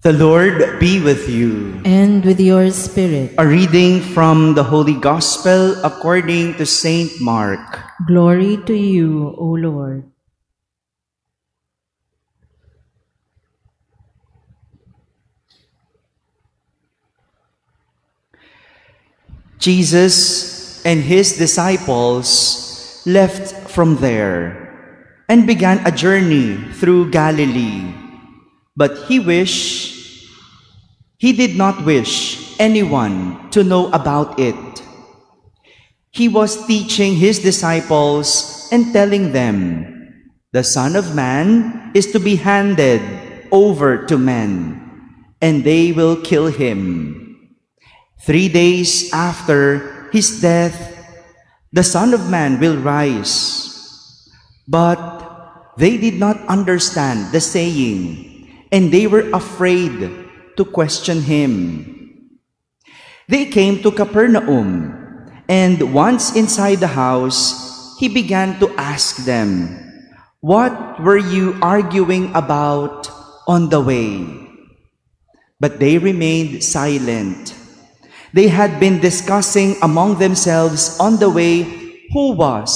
The Lord be with you. And with your spirit. A reading from the Holy Gospel according to Saint Mark. Glory to you, O Lord. Jesus and his disciples left from there and began a journey through Galilee. But he did not wish anyone to know about it. He was teaching his disciples and telling them, "The Son of Man is to be handed over to men, and they will kill him. 3 days after his death, the Son of Man will rise." But they did not understand the saying, and they were afraid to question him. They came to Capernaum, and once inside the house, he began to ask them, "What were you arguing about on the way?" But they remained silent. They had been discussing among themselves on the way who was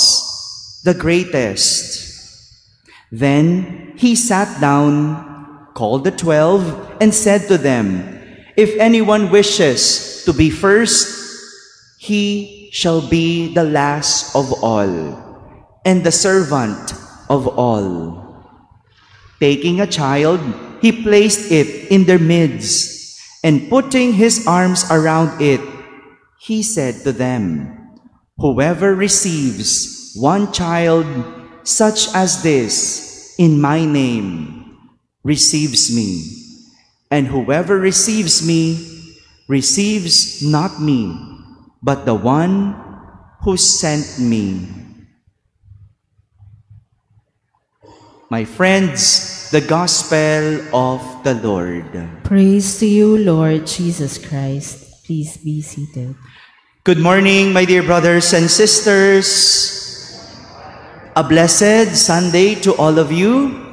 the greatest. Then he sat down, called the 12, and said to them, "If anyone wishes to be first, he shall be the last of all, and the servant of all." Taking a child, he placed it in their midst, and putting his arms around it, he said to them, "Whoever receives one child such as this in my name receives me, and whoever receives me receives not me, but the one who sent me." My friends, the Gospel of the Lord. Praise to you, Lord Jesus Christ. Please be seated. Good morning, my dear brothers and sisters. A blessed Sunday to all of you.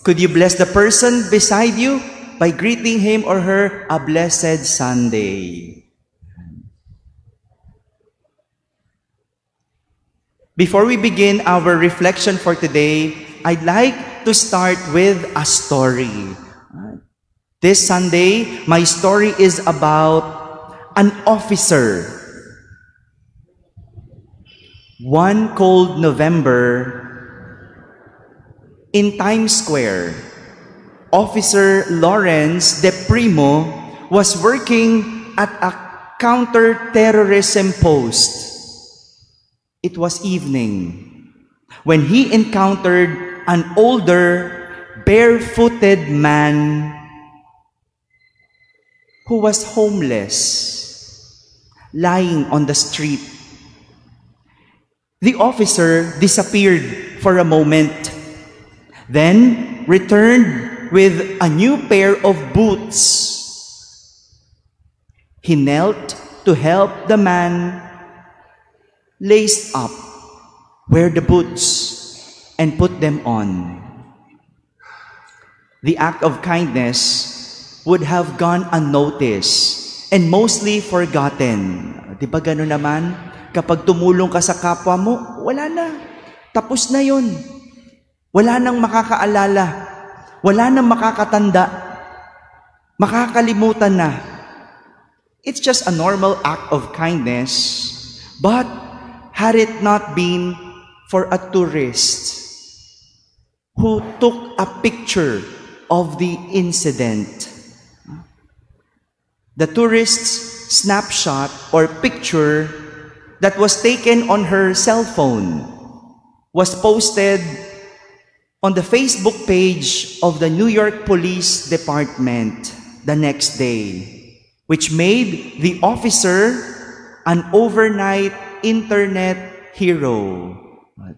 Could you bless the person beside you by greeting him or her a blessed Sunday? Before we begin our reflection for today, I'd like to start with a story. This Sunday, my story is about an officer. One cold November, in Times Square, Officer Lawrence De Primo was working at a counter-terrorism post. It was evening when he encountered an older, barefooted man who was homeless, lying on the street. The officer disappeared for a moment, then returned with a new pair of boots. He knelt to help the man lace up, wear the boots, and put them on. The act of kindness would have gone unnoticed and mostly forgotten. Di ba gano'n naman? Kapag tumulong ka sa kapwa mo, wala na. Tapos na yun. Wala nang makakaalala. Wala nang makakatanda. Makakalimutan na. It's just a normal act of kindness. But had it not been for a tourist who took a picture of the incident, the tourist's snapshot or picture that was taken on her cell phone was posted on the Facebook page of the New York Police Department the next day, which made the officer an overnight internet hero.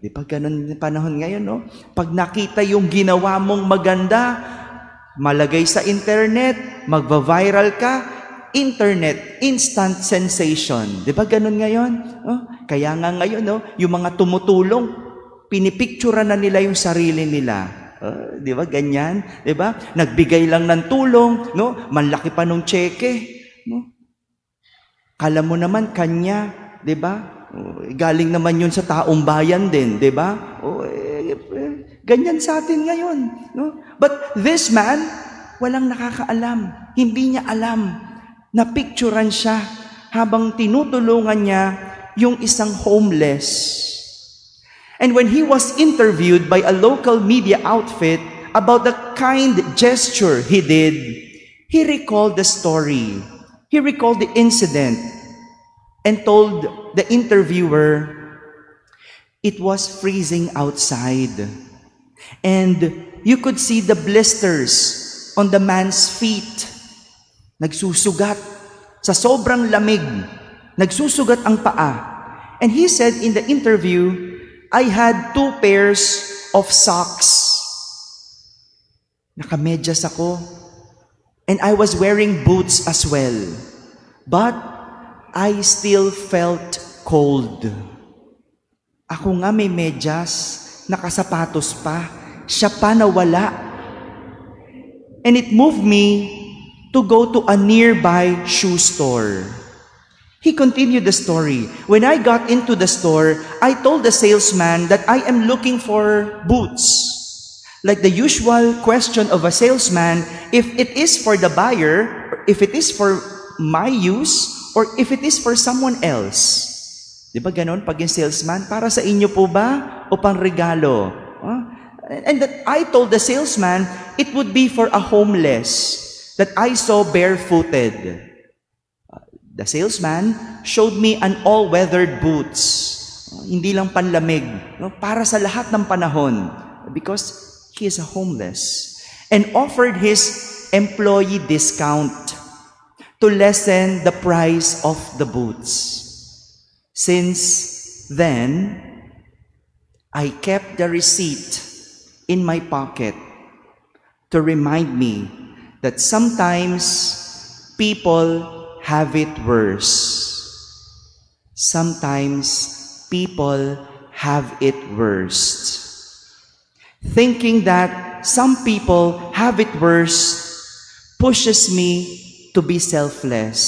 Di ba ganun yung panahon ngayon, no? Pag nakita yung ginawa mong maganda, malagay sa internet, magva-viral ka, internet, instant sensation. Di ba ganun ngayon? Oh, kaya nga ngayon, no, yung mga tumutulong, pinipicturean na nila yung sarili nila. Di ba? Ganyan. Di ba? Nagbigay lang ng tulong, no? Malaki pa nung cheque, no? Kala mo naman kanya, di ba? Galing naman yun sa taong bayan din, di ba? Ganyan sa atin ngayon, no? But this man, walang nakakaalam. Hindi niya alam. Napicturan siya habang tinutulungan niya yung isang homeless. And when he was interviewed by a local media outfit about the kind gesture he did, he recalled the story. He recalled the incident and told the interviewer, it was freezing outside. And you could see the blisters on the man's feet. Nagsusugat. Sa sobrang lamig, nagsusugat ang paa. And he said in the interview, I had 2 pairs of socks. Nakamedyas ako. And I was wearing boots as well. But I still felt cold. Ako nga may medyas, nakasapatos pa. Siya pa nawala. And it moved me to go to a nearby shoe store. He continued the story. When I got into the store, I told the salesman that I am looking for boots. Like the usual question of a salesman, if it is for the buyer, if it is for my use, or if it is for someone else. Di ba ganon pag yung salesman? Para sa inyo po ba? O pang regalo? And that I told the salesman, it would be for a homeless that I saw barefooted. The salesman showed me an all-weathered boots. Hindi lang panlamig. Para sa lahat ng panahon. Because he is a homeless. And offered his employee discount to lessen the price of the boots. Since then, I kept the receipt in my pocket to remind me that sometimes people have it worse. Sometimes people have it worst. Thinking that some people have it worse pushes me to be selfless.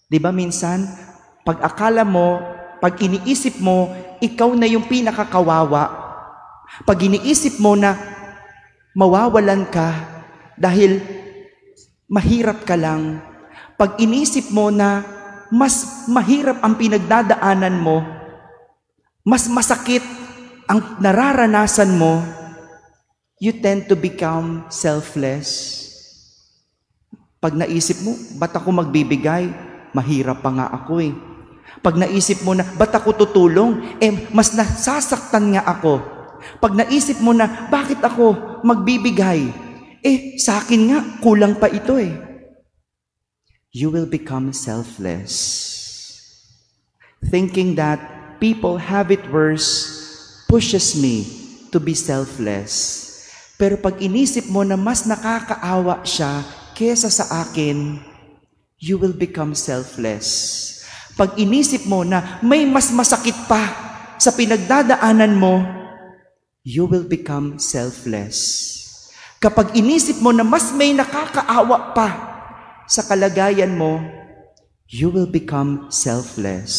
Di ba minsan, pag akala mo, pag iniisip mo, ikaw na yung pinakakawawa. Pag iniisip mo na mawawalan ka, dahil mahirap ka lang. Pag inisip mo na mas mahirap ang pinagdadaanan mo, mas masakit ang nararanasan mo, you tend to become selfless. Pag naisip mo, ba't ako magbibigay? Mahirap pa nga ako eh. Pag naisip mo na, ba't ako tutulong? Mas nasasaktan nga ako. Pag naisip mo na, bakit ako magbibigay? Sa akin nga, kulang pa ito eh. You will become selfless. Thinking that people have it worse pushes me to be selfless. Pero pag inisip mo na mas nakakaawa siya kesa sa akin, you will become selfless. Pag inisip mo na may mas masakit pa sa pinagdadaanan mo, you will become selfless. Kapag inisip mo na mas may nakakaawa pa sa kalagayan mo, you will become selfless.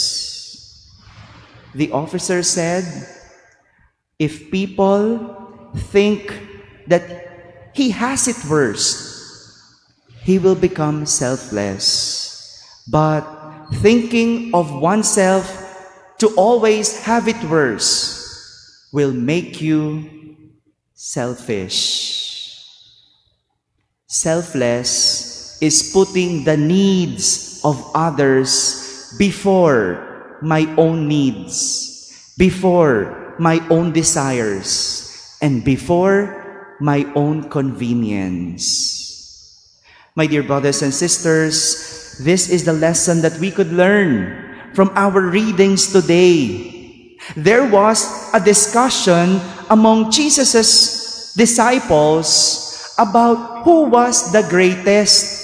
The officer said, if people think that he has it worse, he will become selfless. But thinking of oneself to always have it worse will make you selfish. Selfless is putting the needs of others before my own needs, before my own desires, and before my own convenience. My dear brothers and sisters, this is the lesson that we could learn from our readings today. There was a discussion among Jesus's disciples about who was the greatest.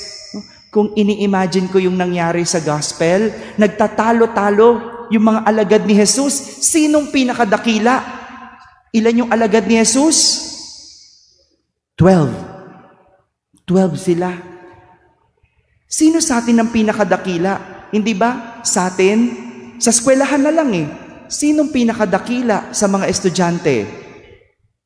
Kung ini-imagine ko yung nangyari sa gospel, nagtatalo-talo yung mga alagad ni Jesus. Sinong pinakadakila? Ilan yung alagad ni Jesus? 12. 12 sila. Sino sa atin ang pinakadakila? Hindi ba? Sa atin? Sa eskwelahan na lang eh. Sinong pinakadakila sa mga estudyante?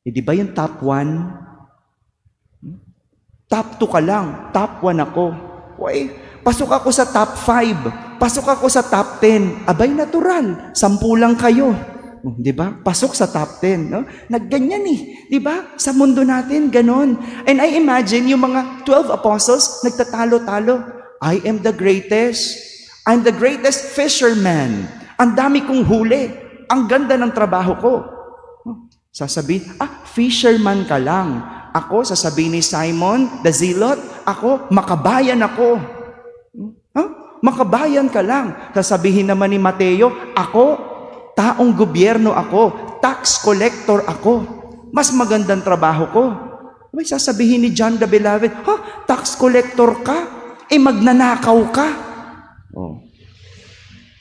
Di ba yung top 1? Top 2 ka lang. Top 1 ako. Uy, pasok ako sa top 5. Pasok ako sa top 10. Abay, natural. 10 lang kayo. Di ba? Pasok sa top 10. No? Nagganyan eh. Di ba? Sa mundo natin, ganon. And I imagine yung mga 12 apostles, nagtatalo-talo. I am the greatest. I'm the greatest fisherman. Ang dami kong huli. Ang ganda ng trabaho ko. Sasabihin, fisherman ka lang. Ako, sasabihin ni Simon, the zealot, ako, makabayan ako. Makabayan ka lang. Sasabihin naman ni Mateo, ako, taong gobyerno ako, tax collector ako. Mas magandang trabaho ko. May sasabihin ni John the Beloved, tax collector ka? Magnanakaw ka?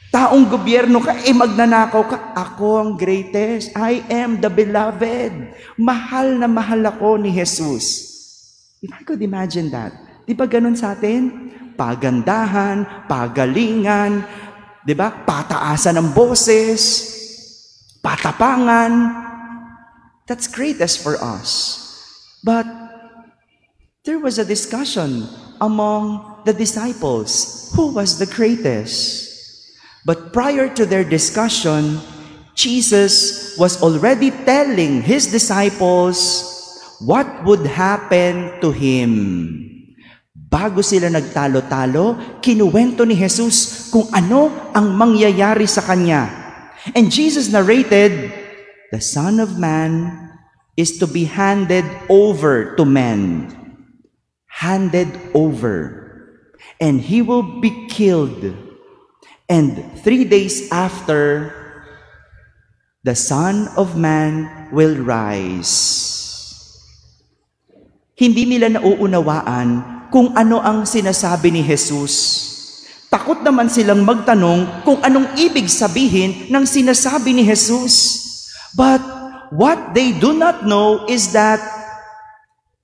Taong gobyerno ka, magnanakaw ka. Ako ang greatest. I am the beloved. Mahal na mahal ako ni Jesus. If I could imagine that. Di ba ganun sa atin? Pagandahan, pagalingan, di ba? Pataasan ng boses, patapangan. That's greatest for us. But there was a discussion among the disciples. Who was the greatest? But prior to their discussion, Jesus was already telling his disciples what would happen to him. Bago sila nagtalo-talo, kinuwento ni Jesus kung ano ang mangyayari sa kanya. And Jesus narrated, the Son of Man is to be handed over to men. Handed over. And he will be killed. And 3 days after, the Son of Man will rise. Hindi nila nauunawaan kung ano ang sinasabi ni Jesus. Takot naman silang magtanong kung anong ibig sabihin ng sinasabi ni Jesus. But what they do not know is that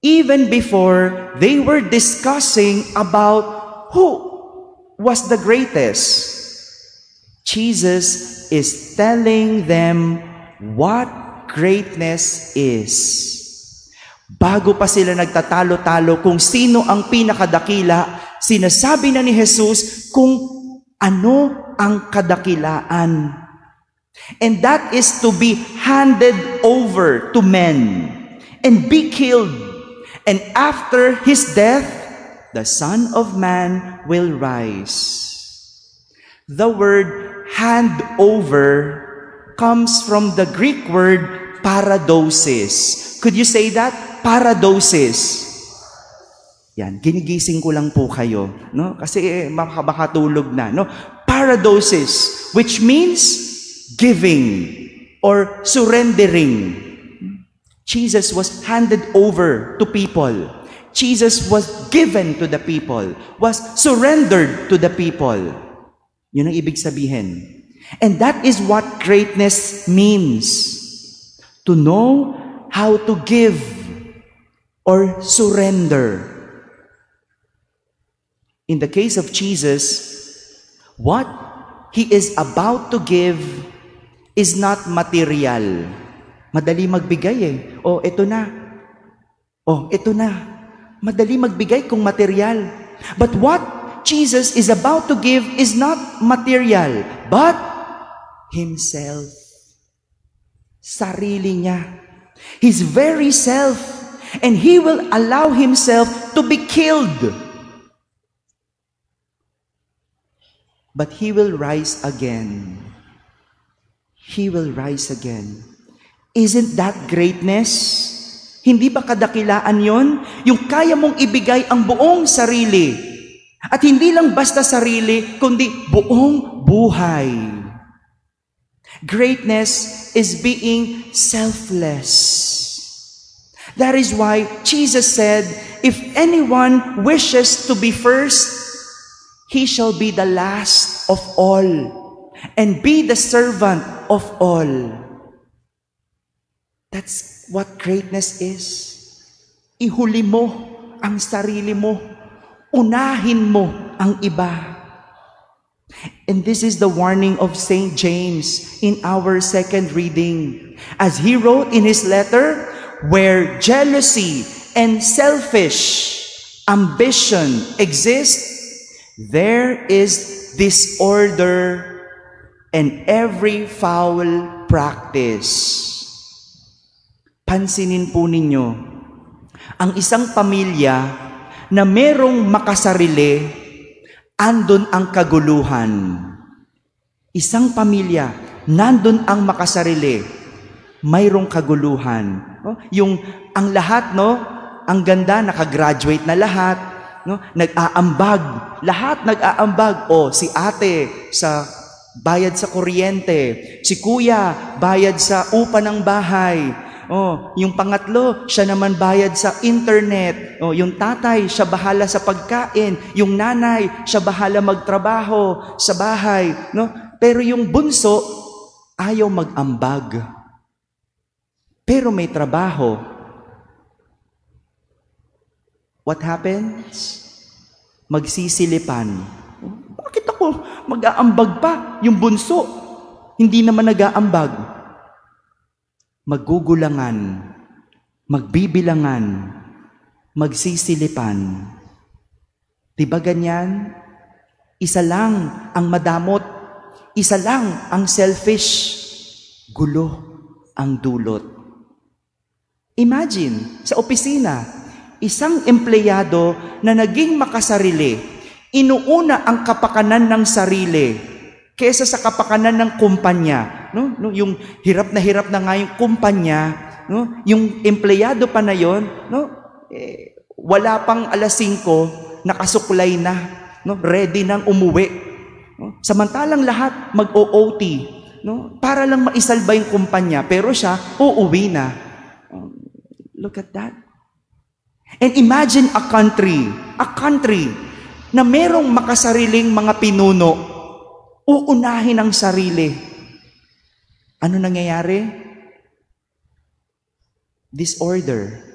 even before they were discussing about who was the greatest, Jesus is telling them what greatness is. Bago pa sila nagtatalo-talo kung sino ang pinakadakila, sinasabi na ni Jesus kung ano ang kadakilaan. And that is to be handed over to men and be killed. And after his death, the Son of Man will rise. The word hand over comes from the Greek word paradosis. Could you say that? Paradosis. Yan, ginigising ko lang po kayo, no? Kasi baka tulog na, no? Paradosis, which means giving or surrendering. Jesus was handed over to people. Jesus was given to the people, was surrendered to the people. Yun ang ibig sabihin. And that is what greatness means. To know how to give or surrender. In the case of Jesus, what he is about to give is not material. Madali magbigay eh. Ito na. Ito na. Madali magbigay kung material. But what Jesus is about to give is not material, but himself. Sarili niya. His very self. And he will allow himself to be killed. But he will rise again. He will rise again. Isn't that greatness? Hindi ba kadakilaan yon? Yung kaya mong ibigay ang buong sarili. At hindi lang basta sarili, kundi buong buhay. Greatness is being selfless. That is why Jesus said, if anyone wishes to be first, he shall be the last of all and be the servant of all. That's what greatness is. ihuli mo ang sarili mo. Unahin mo ang iba. And this is the warning of St. James in our second reading. As he wrote in his letter, where jealousy and selfish ambition exist, there is disorder and every foul practice. Pansinin po ninyo, ang isang pamilya na merong makasarili, andun ang kaguluhan. Isang pamilya, nandun ang makasarili, mayroong kaguluhan. Ang lahat, ang ganda, nakagraduate na lahat, nag-aambag, lahat nag-aambag. Si ate sa bayad sa kuryente, si kuya bayad sa upa ng bahay, yung pangatlo, siya naman bayad sa internet. Yung tatay, siya bahala sa pagkain. Yung nanay, siya bahala magtrabaho sa bahay. Pero yung bunso, ayaw mag-ambag. Pero may trabaho. What happens? Magsisilipan. Bakit ako mag-aambag pa? Yung bunso, hindi naman nag-aambag. Maggugulangan, magbibilangan, magsisilipan. Diba ganyan? Isa lang ang madamot, isa lang ang selfish, gulo ang dulot. Imagine, sa opisina, isang empleyado na naging makasarili, inuuna ang kapakanan ng sarili kesa sa kapakanan ng kumpanya. Yung hirap na nga yung kumpanya, yung empleyado pa na yon, wala pang alas 5, nakasuklay na, ready nang umuwi. Samantalang lahat mag-OOT, para lang maisalba yung kumpanya, pero siya uuwi na. Look at that. And imagine a country na merong makasariling mga pinuno, uunahin ang sarili. Ano nangyayari? Disorder.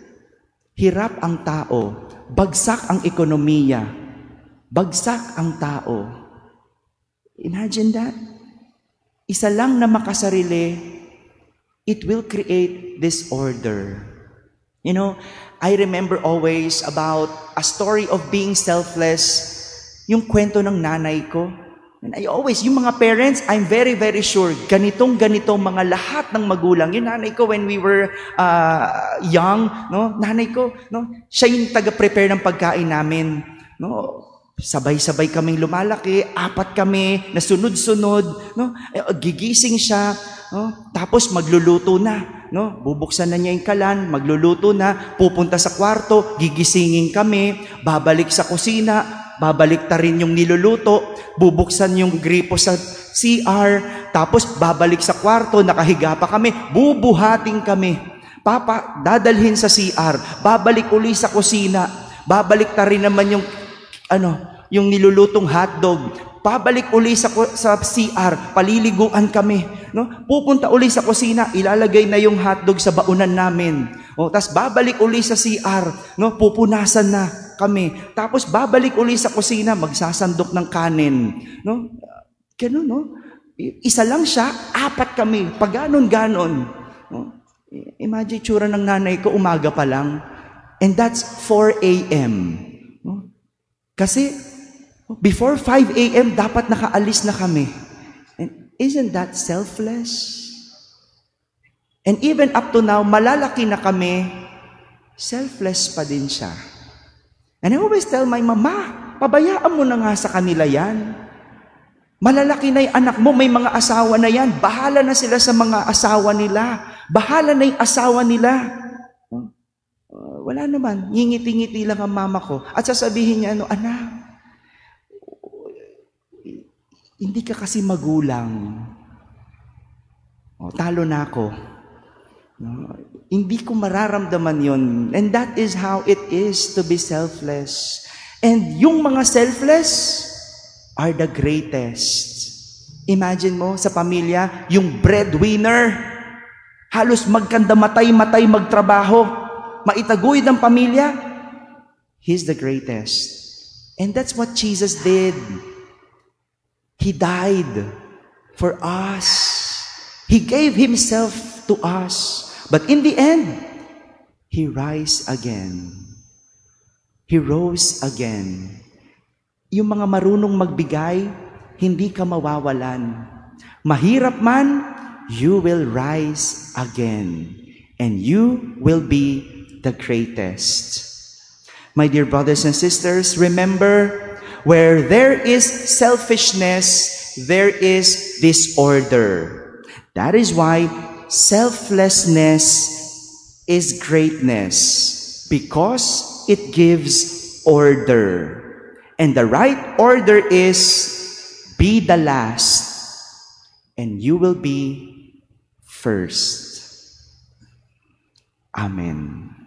Hirap ang tao. Bagsak ang ekonomiya. Bagsak ang tao. Imagine that. Isa lang na makasarili, it will create disorder. I remember always about a story of being selfless, yung kwento ng nanay ko. And I always, yung mga parents, I'm very, very sure, ganitong mga lahat ng magulang. Yung nanay ko, when we were young, nanay ko, siya yung taga-prepare ng pagkain namin. Sabay-sabay kaming lumalaki, 4 kami, na sunod-sunod, gigising siya, tapos magluluto na. Bubuksan na niya yung kalan, magluluto na, pupunta sa kwarto, gigisingin kami, babalik sa kusina, babalik ta rin yung niluluto, bubuksan yung gripo sa CR, tapos babalik sa kwarto, nakahiga pa kami, bubuhating kami. Papa, dadalhin sa CR, babalik uli sa kusina, babalik ta rin naman yung nilulutong hotdog, pabalik uli sa CR, paliliguan kami. Pupunta uli sa kusina, ilalagay na yung hotdog sa baunan namin. Tapos babalik uli sa CR, pupunasan na kami. Tapos babalik uli sa kusina, magsasandok ng kanin. Ganun, Isa lang siya, 4 kami. Paganon-ganon. Imagine tsura ng nanay ko, umaga pa lang. And that's 4 a.m. Kasi, before 5 a.m., dapat nakaalis na kami. And isn't that selfless? And even up to now, malalaki na kami, selfless pa din siya. And I always tell my mama, pabayaan mo na nga sa kanila yan. Malalaki na yung anak mo, may mga asawa na yan. Bahala na sila sa mga asawa nila. Bahala na yung asawa nila. Wala naman, ngingiti-ngiti lang ang mama ko. At sasabihin niya, anak, hindi ka kasi magulang. Talo na ako. Hindi ko mararamdaman yon. And that is how it is to be selfless. And yung mga selfless are the greatest. Imagine mo sa pamilya, yung breadwinner, halos magkanda matay magtrabaho. maitaguyod ang pamilya, He's the greatest. And that's what Jesus did. He died for us. He gave Himself to us. But in the end, He rose again. He rose again. Yung mga marunong magbigay, hindi ka mawawalan. Mahirap man, you will rise again. And you will be the greatest. My dear brothers and sisters, remember, where there is selfishness, there is disorder. That is why selflessness is greatness, because it gives order. And the right order is, be the last, and you will be first. Amen.